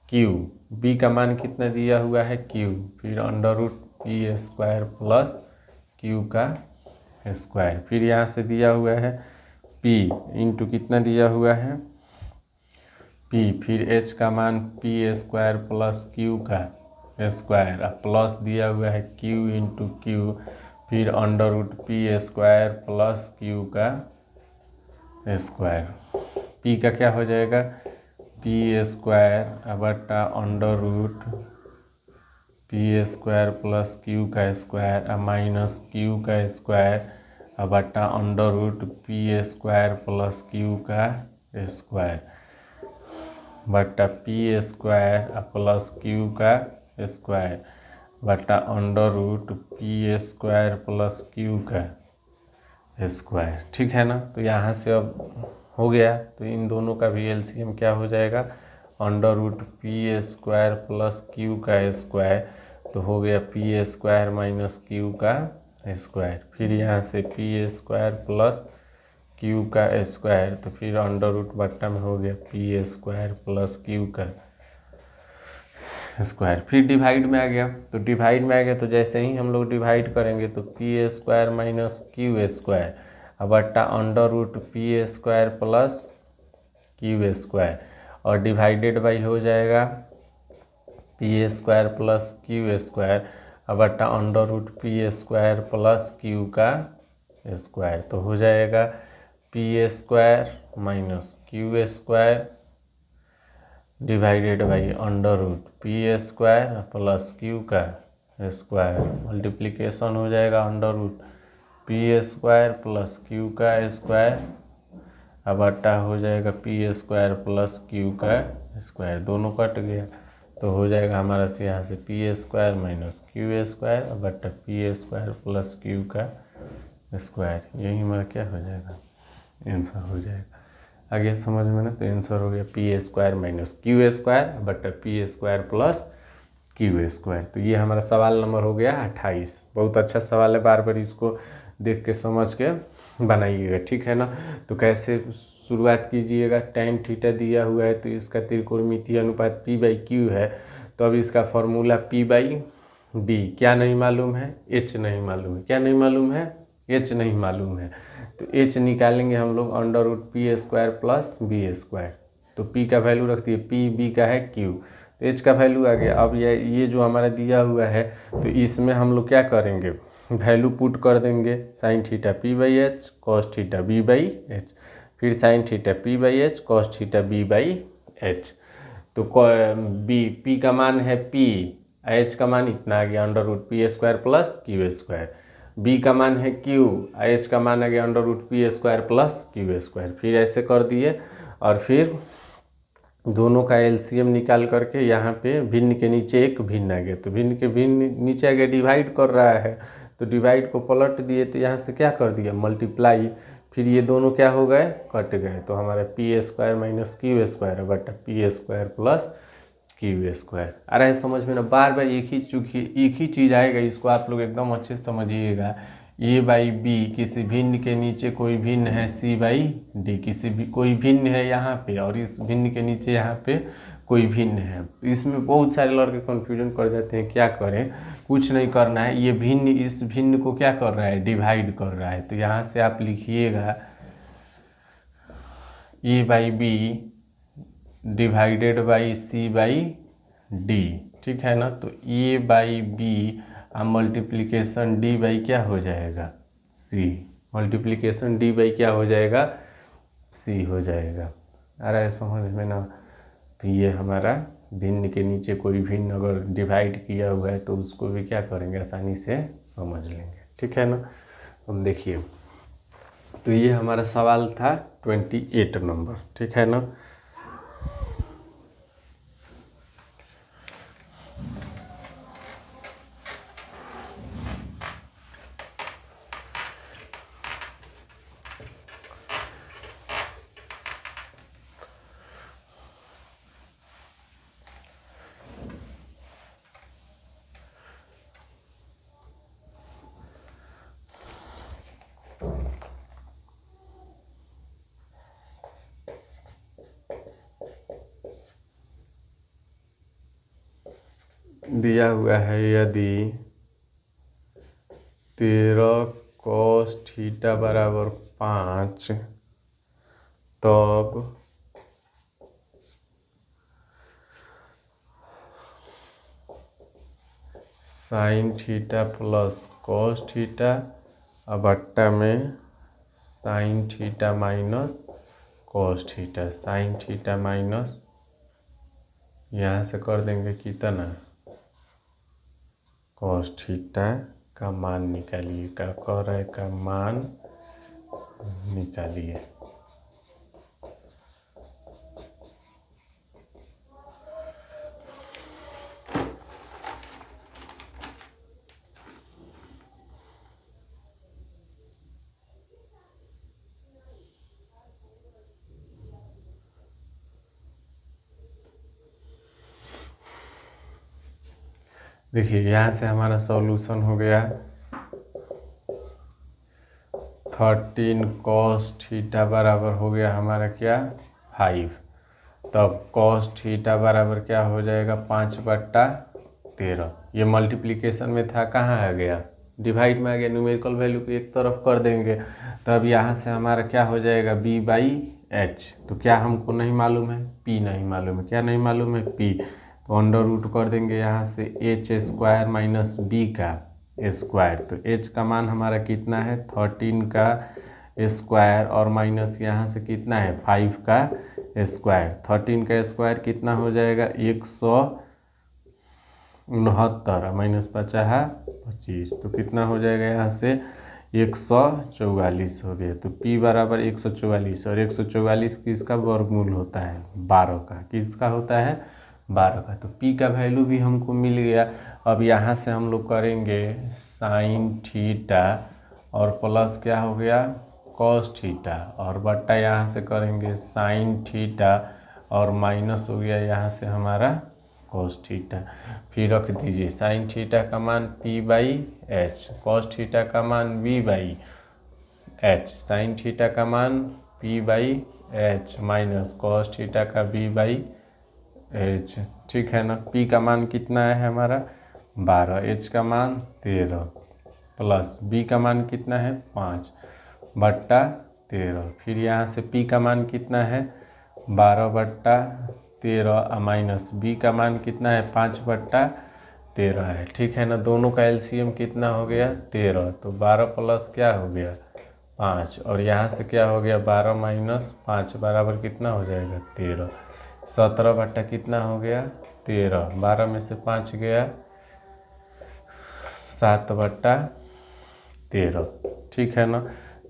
क्यू, बी का मान कितना दिया हुआ है क्यू, फिर under root P square plus Q का स्क्वायर, फिर यहाँ से दिया हुआ है पी इंटू कितना दिया हुआ है पी, फिर एच का मान पी स्क्वायर प्लस क्यू का स्क्वायर प्लस दिया हुआ है क्यू इंटू क्यू, फिर under root P square plus Q का स्क्वायर, पी का क्या हो जाएगा पी स्क्वायर बटा under root P square plus Q का स्क्वायर माइनस क्यू का स्क्वायर बटा under root P square plus Q का स्क्वायर बटा पी स्क्वायर प्लस क्यू का स्क्वायर बटा under root P square plus Q का स्क्वायर। ठीक है ना। तो यहाँ से अब हो गया, तो इन दोनों का भी एलसीएम क्या हो जाएगा under root P square plus Q का स्क्वायर, तो हो गया पी स्क्वायर माइनस क्यू का स्क्वायर, फिर यहाँ से पी स्क्वायर प्लस क्यू का स्क्वायर, तो फिर अंडर रूट बट्टा में हो गया पी स्क्वायर प्लस क्यू का स्क्वायर, फिर डिवाइड में आ गया। तो डिवाइड में आ गया तो जैसे ही हम लोग डिवाइड करेंगे तो P square minus Q square बट्टा under root P square plus Q square और डिवाइडेड बाई हो जाएगा P square plus Q square बट्टा under root P square plus Q का स्क्वायर, तो हो जाएगा P square minus Q square divided by under root P square plus Q का square, multiplication हो जाएगा under root P square plus Q का square बटा हो जाएगा पी स्क्वायर प्लस क्यू का स्क्वायर, दोनों कट गया तो हो जाएगा हमारा से यहाँ से P square minus Q square बटा पी स्क्वायर प्लस क्यू का स्क्वायर, यही हमारा क्या हो जाएगा आंसर हो जाएगा। आगे समझ में ना। तो आंसर हो गया P square minus Q square बटा P square plus Q square. तो ये हमारा सवाल नंबर हो गया 28। बहुत अच्छा सवाल है, बार बार इसको देख के समझ के बनाइएगा। ठीक है ना। तो कैसे शुरुआत कीजिएगा, tan थीटा दिया हुआ है तो इसका त्रिकोणमितीय अनुपात p बाई क्यू है, तो अब इसका फॉर्मूला p बाई बी क्या नहीं मालूम है h नहीं मालूम है, क्या नहीं मालूम है h नहीं मालूम है, तो h निकालेंगे हम लोग under root P square plus B square, तो p का वैल्यू रख दिए p, b का है q, तो h का वैल्यू आ गया। अब ये जो हमारा दिया हुआ है तो इसमें हम लोग क्या करेंगे वैल्यू पुट कर देंगे sine theta p by H cos theta b by H, फिर sine theta p by H cos theta b by H, तो p का मान है p, h का मान इतना आ गया under root P square plus Q square, b का मान है q, h का मान आ गया under root P square plus Q square, फिर ऐसे कर दिए और फिर दोनों का एलसीएम निकाल करके यहाँ पे भिन्न के नीचे एक भिन्न आ गया, तो भिन्न के भिन्न नीचे आ गया डिवाइड कर रहा है, तो डिवाइड को पलट दिए तो यहाँ से क्या कर दिया मल्टीप्लाई, फिर ये दोनों क्या हो गए कट गए, तो हमारा P square minus Q square बटा P square plus Q square. आ रहा है समझ में ना। बार बार एक ही चीज़ आएगा, इसको आप लोग एकदम अच्छे से समझिएगा। ए बाई बी किसी भिन्न के नीचे कोई भिन्न है सी बाई डी, किसी भी कोई भिन्न है यहाँ पे और इस भिन्न के नीचे यहाँ पे कोई भिन्न है। इसमें बहुत सारे लड़के कन्फ्यूजन कर जाते हैं, क्या करें, कुछ नहीं करना है, ये भिन्न इस भिन्न को क्या कर रहा है डिवाइड कर रहा है, तो यहाँ से आप लिखिएगा A by B divided by C by D. ठीक है ना। तो A by B multiplication D by क्या हो जाएगा सी, मल्टीप्लिकेशन डी बाई क्या हो जाएगा सी हो जाएगा। आ रहा है समझ में ना। तो ये हमारा भिन्न के नीचे कोई भिन्न अगर डिवाइड किया हुआ है तो उसको भी क्या करेंगे, आसानी से समझ लेंगे। ठीक है ना। अब देखिए, तो ये हमारा सवाल था 28 नंबर। ठीक है ना। दिया हुआ है यदि 13 cos थीटा बराबर 5 तब sine theta plus cos theta और बट्टा में sine theta minus cos theta, sine theta minus यहाँ से कर देंगे कितना, cos थीटा का मान निकालिए। क्या कर रहे का मान निकालिए। देखिए यहाँ से हमारा सॉल्यूशन हो गया 13 cos थीटा बराबर हो गया हमारा क्या 5। तब cos थीटा बराबर क्या हो जाएगा 5/13। ये मल्टीप्लिकेशन में था, कहाँ आ गया डिवाइड में आ गया। न्यूमेरिकल वैल्यू को एक तरफ कर देंगे तब यहाँ से हमारा क्या हो जाएगा b/h। तो क्या हमको नहीं मालूम है, p नहीं मालूम है। क्या नहीं मालूम है, p। तो अंडर रूट कर देंगे यहाँ से h स्क्वायर माइनस b का स्क्वायर। तो h का मान हमारा कितना है 13 का स्क्वायर और माइनस यहाँ से कितना है 5 का स्क्वायर। 13 का स्क्वायर कितना हो जाएगा 169 माइनस 50 तो कितना हो जाएगा यहाँ से 144 हो गया। तो p बराबर 144 और 144 किसका वर्गमूल होता है 12 का। किसका होता है 12 का। तो p का वैल्यू भी हमको मिल गया। अब यहाँ से हम लोग करेंगे साइन थीटा और प्लस क्या हो गया cos थीटा और बट्टा यहाँ से करेंगे साइन थीटा और माइनस हो गया यहाँ से हमारा cos थीटा। फिर रख दीजिए साइन थीटा का मान p/h, cos थीटा का मान v/h, साइन थीटा का मान p/h माइनस cos थीटा का v/h। ठीक है ना। p का मान कितना है हमारा 12, h का मान 13 प्लस b का मान कितना है 5/13। फिर यहाँ से p का मान कितना है 12/13 माइनस b का मान कितना है 5/13 है। ठीक है ना। दोनों का एलसीएम कितना हो गया 13। तो 12 प्लस क्या हो गया 5 और यहाँ से क्या हो गया 12 माइनस 5 बराबर कितना हो जाएगा 13। 17 बट्टा कितना हो गया 13। 12 में से 5 गया 7/13। ठीक है ना।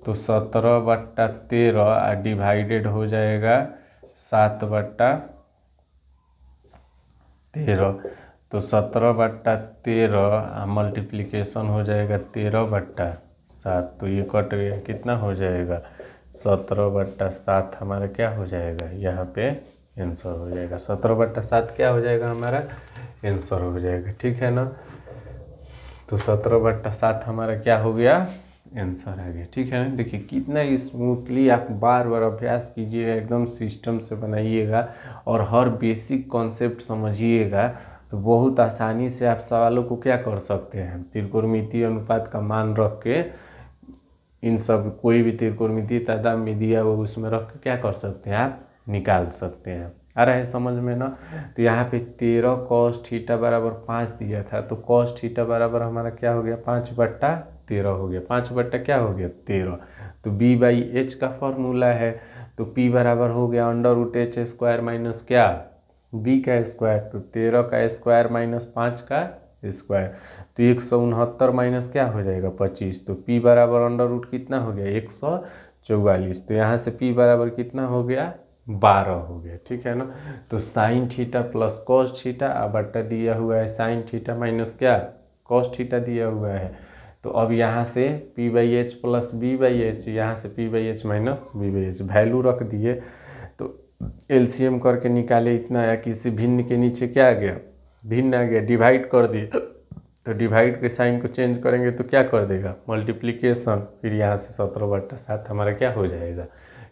तो 17/13 डिवाइडेड हो जाएगा 7/13। तो 17/13 मल्टीप्लिकेशन हो जाएगा 13/7। तो ये कट गया कितना हो जाएगा 17/7 हमारा क्या हो जाएगा यहाँ पे आंसर हो जाएगा। 17/7 क्या हो जाएगा हमारा आंसर हो जाएगा। ठीक है ना। तो 17/7 हमारा क्या हो गया आंसर आ गया। ठीक है ना। देखिए कितना स्मूथली आप बार बार अभ्यास कीजिएगा, एकदम सिस्टम से बनाइएगा और हर बेसिक कॉन्सेप्ट समझिएगा तो बहुत आसानी से आप सवालों को क्या कर सकते हैं, त्रिकोणमितीय अनुपात का मान रख के इन सब कोई भी त्रिकोणमितीय तादाद में दिया हुआ उसमें रख के क्या कर सकते हैं आप निकाल सकते हैं। आ रहा है समझ में ना। तो यहाँ पे 13 cos थीटा बराबर 5 दिया था तो cos थीटा बराबर हमारा क्या हो गया 5/13 हो गया। 5 बट्टा क्या हो गया 13। तो b/h का फॉर्मूला है तो p बराबर हो गया under root h square minus क्या b का स्क्वायर, तो 13 का स्क्वायर माइनस 5 का स्क्वायर, तो 169 माइनस क्या हो जाएगा 25, तो p बराबर अंडर रूट कितना हो गया 144, तो यहाँ से p बराबर कितना हो गया 12 हो गया। ठीक है ना, तो sine theta plus cos theta बटा दिया हुआ है साइन थीटा माइनस क्या कॉस थीटा दिया हुआ है। तो अब यहाँ से p/h प्लस b/h, यहाँ से p/h माइनस b/h वैल्यू रख दिए, तो एलसीएम करके निकाले इतना आया, किसी भिन्न के नीचे क्या आ गया भिन्न आ गया, डिवाइड कर दिए, तो डिवाइड के साइन को चेंज करेंगे तो क्या कर देगा मल्टीप्लिकेशन, फिर यहाँ से 17/7 हमारा क्या हो जाएगा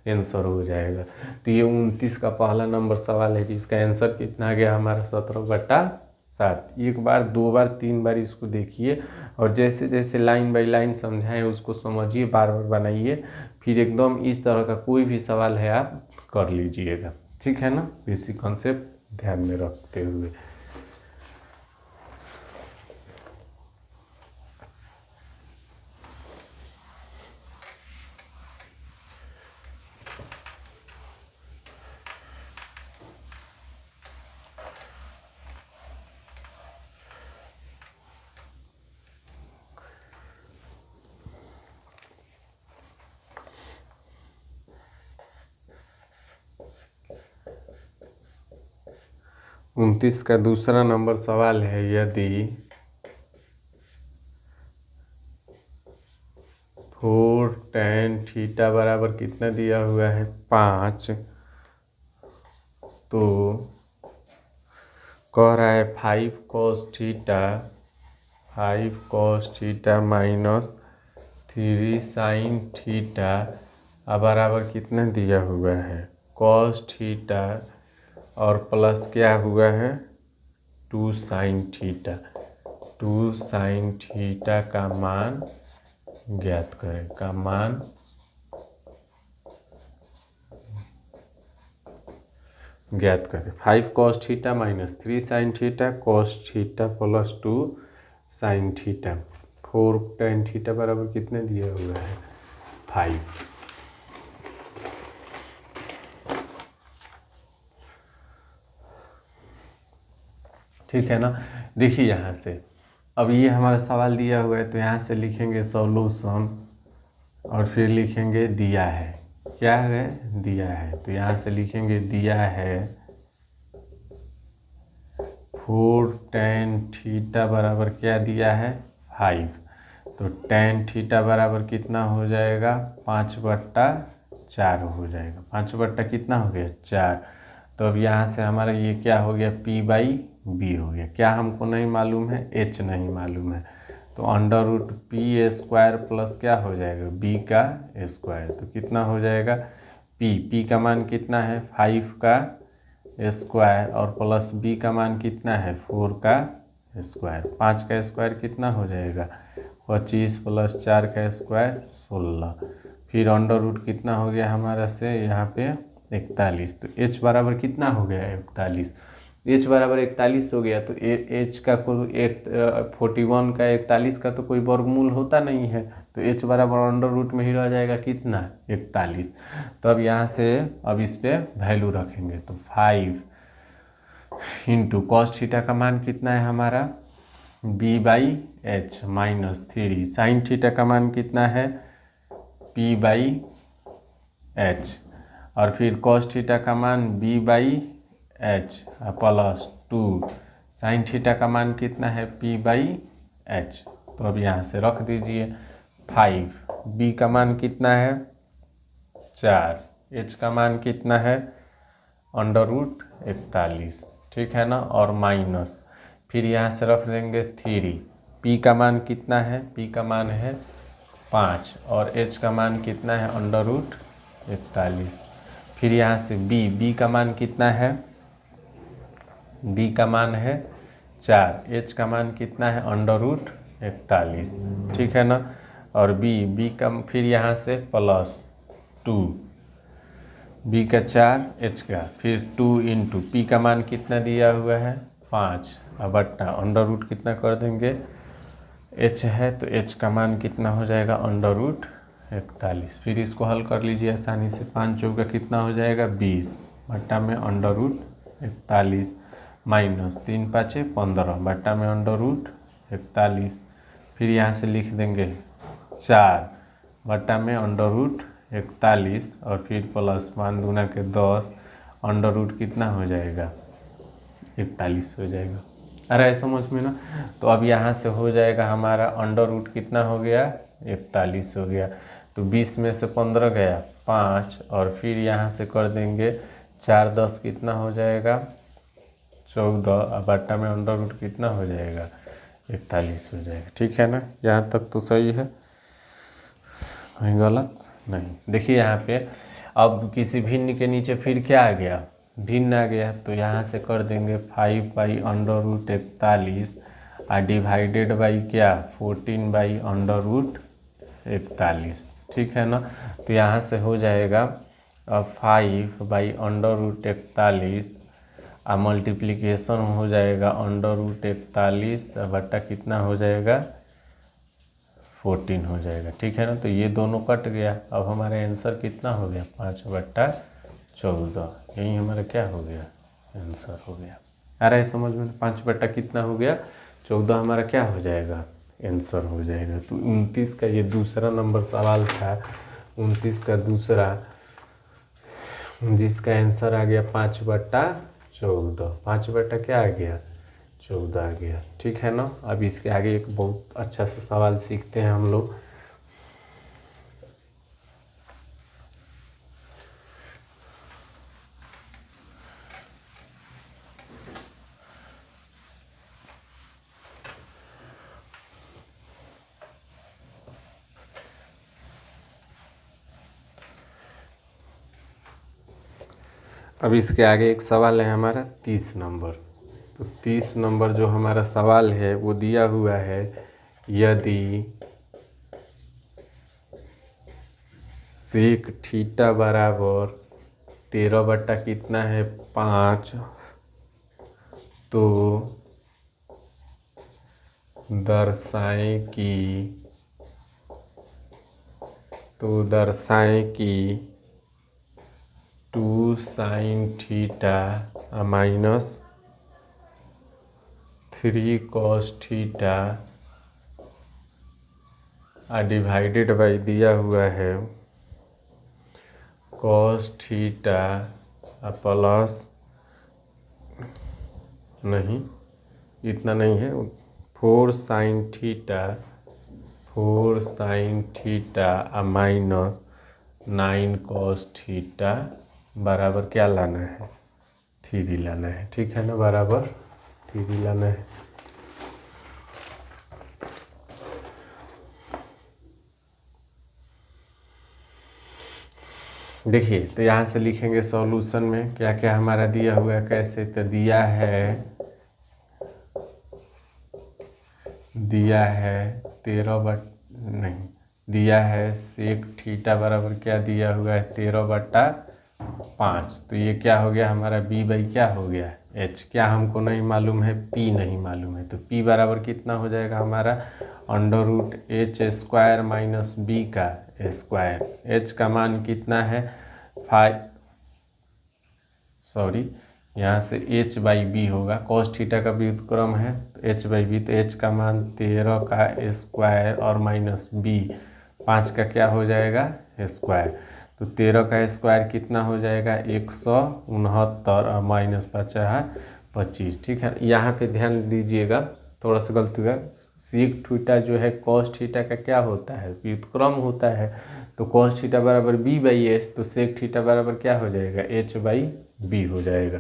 आंसर हो जाएगा। तो ये 29 का पहला नंबर सवाल है जिसका आंसर कितना आ गया हमारा 17/7। एक बार, दो बार, तीन बार इसको देखिए और जैसे जैसे लाइन बाय लाइन समझाएं उसको समझिए, बार बार बनाइए, फिर एकदम इस तरह का कोई भी सवाल है आप कर लीजिएगा। ठीक है ना, बेसिक कॉन्सेप्ट ध्यान में रखते हुए। उनतीस का दूसरा नंबर सवाल है, यदि 4 tan थीटा बराबर कितना दिया हुआ है 5, तो कह रहा है 5 cos theta minus 3 sin theta बराबर कितना दिया हुआ है cos थीटा और प्लस क्या हुआ है 2 sin थीटा। 2 sin थीटा का मान ज्ञात करें, का मान ज्ञात करें। 5 cos theta minus 3 sin theta cos theta plus 2 sin theta. 4 tan theta बराबर कितने दिया हुआ है 5। ठीक है ना, देखिए यहाँ से अब ये हमारा सवाल दिया हुआ है, तो यहाँ से लिखेंगे सॉल्यूशन और फिर लिखेंगे दिया है, क्या है दिया है, तो यहाँ से लिखेंगे दिया है 4 tan थीटा बराबर क्या दिया है 5, तो tan थीटा बराबर कितना हो जाएगा 5/4 हो जाएगा। 5/ कितना हो गया 4, तो अब यहाँ से हमारा ये क्या हो गया p/b हो गया। क्या हमको नहीं मालूम है h नहीं मालूम है, तो अंडर रूट p² प्लस क्या हो जाएगा b का स्क्वायर, तो कितना हो जाएगा p का मान कितना है 5 का स्क्वायर और प्लस b का मान कितना है 4 का स्क्वायर। 5 का स्क्वायर कितना हो जाएगा 25 प्लस 4 का स्क्वायर 16, फिर अंडर रूट कितना हो गया हमारा से यहाँ पे 41, तो h बराबर कितना हो गया 41, h बराबर 41 हो गया, तो h का कोई 41 का 41 का तो कोई वर्गमूल होता नहीं है, तो h बराबर अंडर रूट में ही रह जाएगा कितना 41। तो अब यहाँ से अब इस पे वैल्यू रखेंगे, तो 5 इंटू कॉस थीटा का मान कितना है हमारा b/h माइनस 3 साइन थीटा का मान कितना है p/h और फिर कॉस थीटा का मान b/h प्लस 2 साइन थीटा का मान कितना है p/h। तो अब यहाँ से रख दीजिए 5, b का मान कितना है 4, h का मान कितना है अंडर रूट 41, ठीक है ना, और माइनस फिर यहाँ से रख देंगे 3, p का मान कितना है p का मान है 5 और h का मान कितना है अंडर रूट 41, फिर यहाँ से b का मान कितना है b का मान है 4, h का मान कितना है अंडर रूट 41, ठीक है ना, और b का फिर यहाँ से प्लस 2, b का 4 h का फिर 2 इंटू p का मान कितना दिया हुआ है 5 बट्टा अंडर रूट कितना कर देंगे h है, तो h का मान कितना हो जाएगा अंडर रूट 41। फिर इसको हल कर लीजिए आसानी से, 5 चौका कितना हो जाएगा 20 बट्टा में अंडर रूट 41 माइनस 3 पाँचे 15 बट्टा में अंडर रूट 41। फिर यहाँ से लिख देंगे 4 बट्टा में अंडर रूट 41 और फिर प्लस 5 दूना के 10 अंडर रूट कितना हो जाएगा 41 हो जाएगा। अरे समझ में ना। तो अब यहाँ से हो जाएगा हमारा अंडर रूट कितना हो गया 41 हो गया। तो 20 में से 15 गया 5 और फिर यहाँ से कर देंगे 4 10 कितना हो जाएगा 14 बट्टा में अंडर रूट कितना हो जाएगा 41 हो जाएगा। ठीक है ना, यहाँ तक तो सही है, कहीं गलत नहीं। देखिए यहाँ पे अब किसी भिन्न के नीचे फिर क्या आ गया भिन्न आ गया, तो यहाँ से कर देंगे 5 by under root 41 divided by क्या 14 बाई अंडर रूट 41। ठीक है ना। तो यहाँ से हो जाएगा 5 बाई अंडर रूट 41 मल्टीप्लिकेशन हो जाएगा अंडर रूट 41 बट्टा कितना हो जाएगा 14 हो जाएगा। ठीक है ना। तो ये दोनों कट गया। अब हमारा आंसर कितना हो गया 5 बट्टा 14। यही हमारा क्या हो गया आंसर हो गया। आ रहा है समझ में। 5 बट्टा कितना हो गया 14 हमारा क्या हो जाएगा आंसर हो जाएगा। तो 29 का ये दूसरा नंबर सवाल था, 29 का दूसरा, जिसका आंसर आ गया 5 बट्टा 14। 5 बट्टा क्या आ गया 14 आ गया। ठीक है ना। अब इसके आगे एक बहुत अच्छा सा सवाल सीखते हैं हम लोग। अब इसके आगे एक सवाल है हमारा 30 नंबर। तो 30 नंबर जो हमारा सवाल है वो दिया हुआ है, यदि सेक थीटा बराबर 13 बट्टा कितना है 5, तो दर्शाएं कि 2 sine theta minus 3 cos theta divided by दिया हुआ है कॉस थीटा प्लस, नहीं इतना नहीं है, 4 sine theta minus 9 cos theta बराबर क्या लाना है 3 लाना है। ठीक है ना, बराबर 3 लाना है। देखिए तो यहाँ से लिखेंगे सॉल्यूशन में क्या क्या हमारा दिया हुआ है कैसे। तो दिया है 13 नहीं, दिया है सेक थीटा बराबर क्या दिया हुआ है 13/5। तो ये क्या हो गया हमारा b बाई क्या हो गया h। क्या हमको नहीं मालूम है p नहीं मालूम है। तो p बराबर कितना हो जाएगा हमारा under root h square minus b का स्क्वायर। h का मान कितना है 5, सॉरी यहाँ से h बाई बी होगा, कॉस थीटा का व्युत्क्रम है तो h बाई बी। तो h का मान 13 का स्क्वायर और माइनस b 5 का क्या हो जाएगा स्क्वायर। तो 13 का स्क्वायर कितना हो जाएगा 169 और माइनस 25। ठीक है, यहाँ पे ध्यान दीजिएगा, थोड़ा सा गलती हुआ। सेक थीटा जो है कॉस थीटा का क्या होता है व्युत्क्रम होता है। तो कॉस थीटा बराबर b बाई एच, तो सेक थीटा बराबर क्या हो जाएगा h बाई बी हो जाएगा।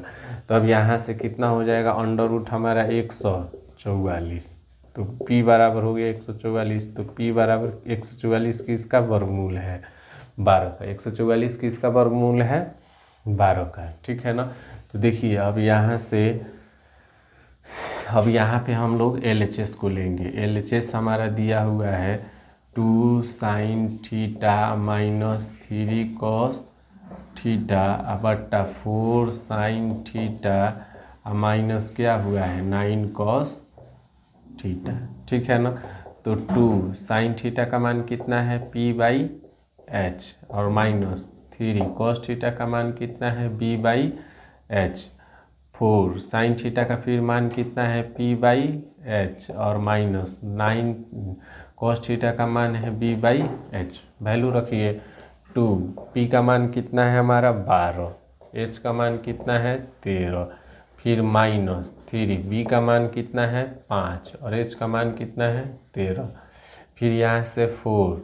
तो अब यहाँ से कितना हो जाएगा अंडर रूट हमारा 144। तो p बराबर हो गया 144। तो p बराबर 144 किसका वर्गमूल है 12 का। 144 किसका वर्गमूल है 12 का। ठीक है ना। तो देखिए अब यहाँ पे हम लोग LHS को लेंगे। LHS हमारा दिया हुआ है 2 sine theta minus 3 cos theta बट्टा 4 साइन थीटा माइनस क्या हुआ है 9 कॉस थीटा। ठीक है ना। तो 2 साइन थीटा का मान कितना है p बाई एच और माइनस 3 कॉस थीटा का मान कितना है b by h, 4 sine theta का फिर मान कितना है पी बाई एच और माइनस 9 कॉस थीटा का मान है बी बाई एच। वैल्यू रखिए 2, पी का मान कितना है हमारा 12, एच का मान कितना है 13, फिर माइनस 3 बी का मान कितना है 5 और एच का मान कितना है 13, फिर यहाँ से 4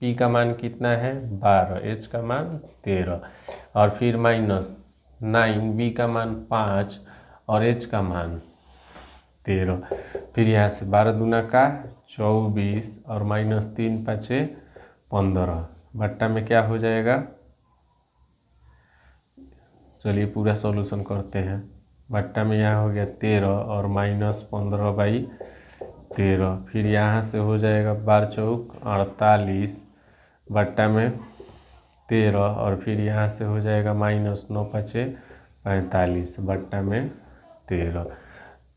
पी का मान कितना है 12, एच का मान 13 और फिर माइनस 9 बी का मान 5 और एच का मान 13, फिर यहाँ से 12 दूना का 24 और माइनस 3 5 15, बट्टा में क्या हो जाएगा, चलिए पूरा सॉल्यूशन करते हैं। बट्टा में यहाँ हो गया 13 और माइनस 15 बाई 13, फिर यहाँ से हो जाएगा 12 चौक 48 बट्टा में 13 और फिर यहाँ से हो जाएगा माइनस 9 5 45 बट्टा में 13।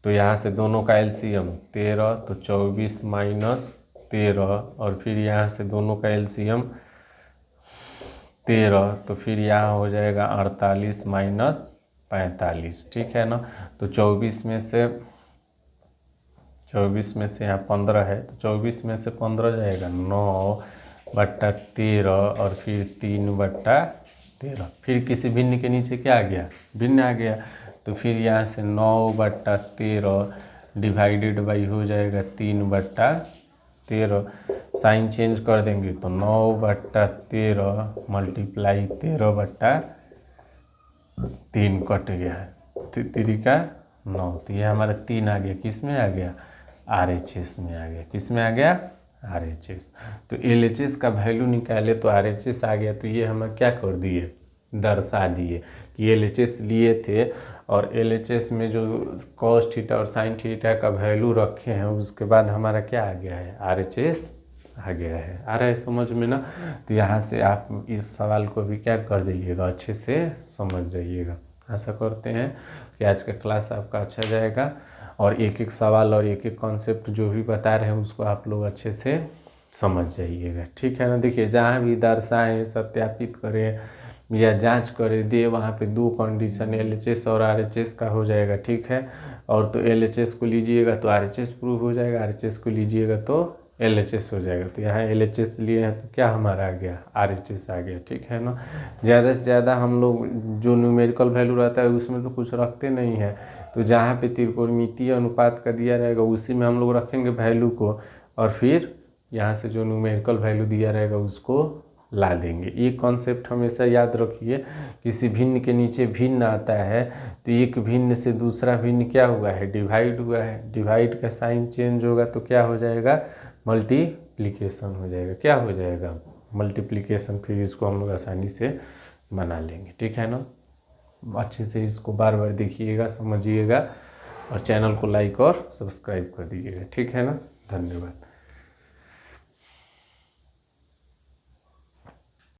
तो यहाँ से दोनों का एलसीएम 13 तो 24 माइनस 13 और फिर यहाँ से दोनों का एलसीएम 13 तो फिर यहाँ हो जाएगा 48 माइनस 45, ठीक है ना। तो 24 में से यहाँ 15 है तो 24 में से 15 जाएगा 9 बट्टा 13 और फिर 3 बट्टा 13, फिर किसी भिन्न के नीचे क्या आ गया, भिन्न आ गया, तो फिर यहाँ से 9 बट्टा 13 डिवाइडेड बाई हो जाएगा 3 बट्टा 13, साइन चेंज कर देंगे तो 9 बट्टा 13 मल्टीप्लाई 13 बट्टा 3 कट गया है, 3 का 9, तो ये हमारा 3 आ गया, किस में आ गया RHS में आ गया, किस में आ गया RHS। तो LHS का वैल्यू निकाले तो RHS आ गया, तो ये हमें क्या कर दिए, दर्शा दिए कि LHS लिए थे और LHS में जो cos थीटा और sin थीटा का वैल्यू रखे हैं उसके बाद हमारा क्या आ गया है RHS आ गया है। आ रहा है समझ में ना। तो यहाँ से आप इस सवाल को भी क्या कर जाइएगा, अच्छे से समझ जाइएगा। आशा करते हैं कि आज का क्लास आपका अच्छा जाएगा और एक एक सवाल और एक एक कॉन्सेप्ट जो भी बता रहे हैं उसको आप लोग अच्छे से समझ जाइएगा, ठीक है ना। देखिए जहाँ भी दर्शाएं, सत्यापित करें या जांच करें दे, वहाँ पे 2 कंडीशन LHS और RHS का हो जाएगा, ठीक है। और तो LHS को लीजिएगा तो RHS प्रूव हो जाएगा, RHS को लीजिएगा तो LHS हो जाएगा। तो यहाँ LHS लिए हैं तो क्या हमारा आ गया RHS आ गया, ठीक है ना। ज़्यादा से ज़्यादा हम लोग जो न्यूमेरिकल वैल्यू रहता है उसमें तो कुछ रखते नहीं है, तो जहाँ पे त्रिकोणमितीय अनुपात का दिया रहेगा उसी में हम लोग रखेंगे वैल्यू को और फिर यहाँ से जो न्यूमेरिकल वैल्यू दिया रहेगा उसको ला देंगे। ये कॉन्सेप्ट हमेशा याद रखिए, किसी भिन्न के नीचे भिन्न आता है तो एक भिन्न से दूसरा भिन्न क्या हुआ है, डिवाइड हुआ है, डिवाइड का साइन चेंज होगा तो क्या हो जाएगा मल्टीप्लिकेशन हो जाएगा, क्या हो जाएगा मल्टीप्लिकेशन। फिर इसको हम लोग आसानी से बना लेंगे, ठीक है ना। अच्छे से इसको बार बार देखिएगा, समझिएगा और चैनल को लाइक और सब्सक्राइब कर दीजिएगा, ठीक है ना। धन्यवाद।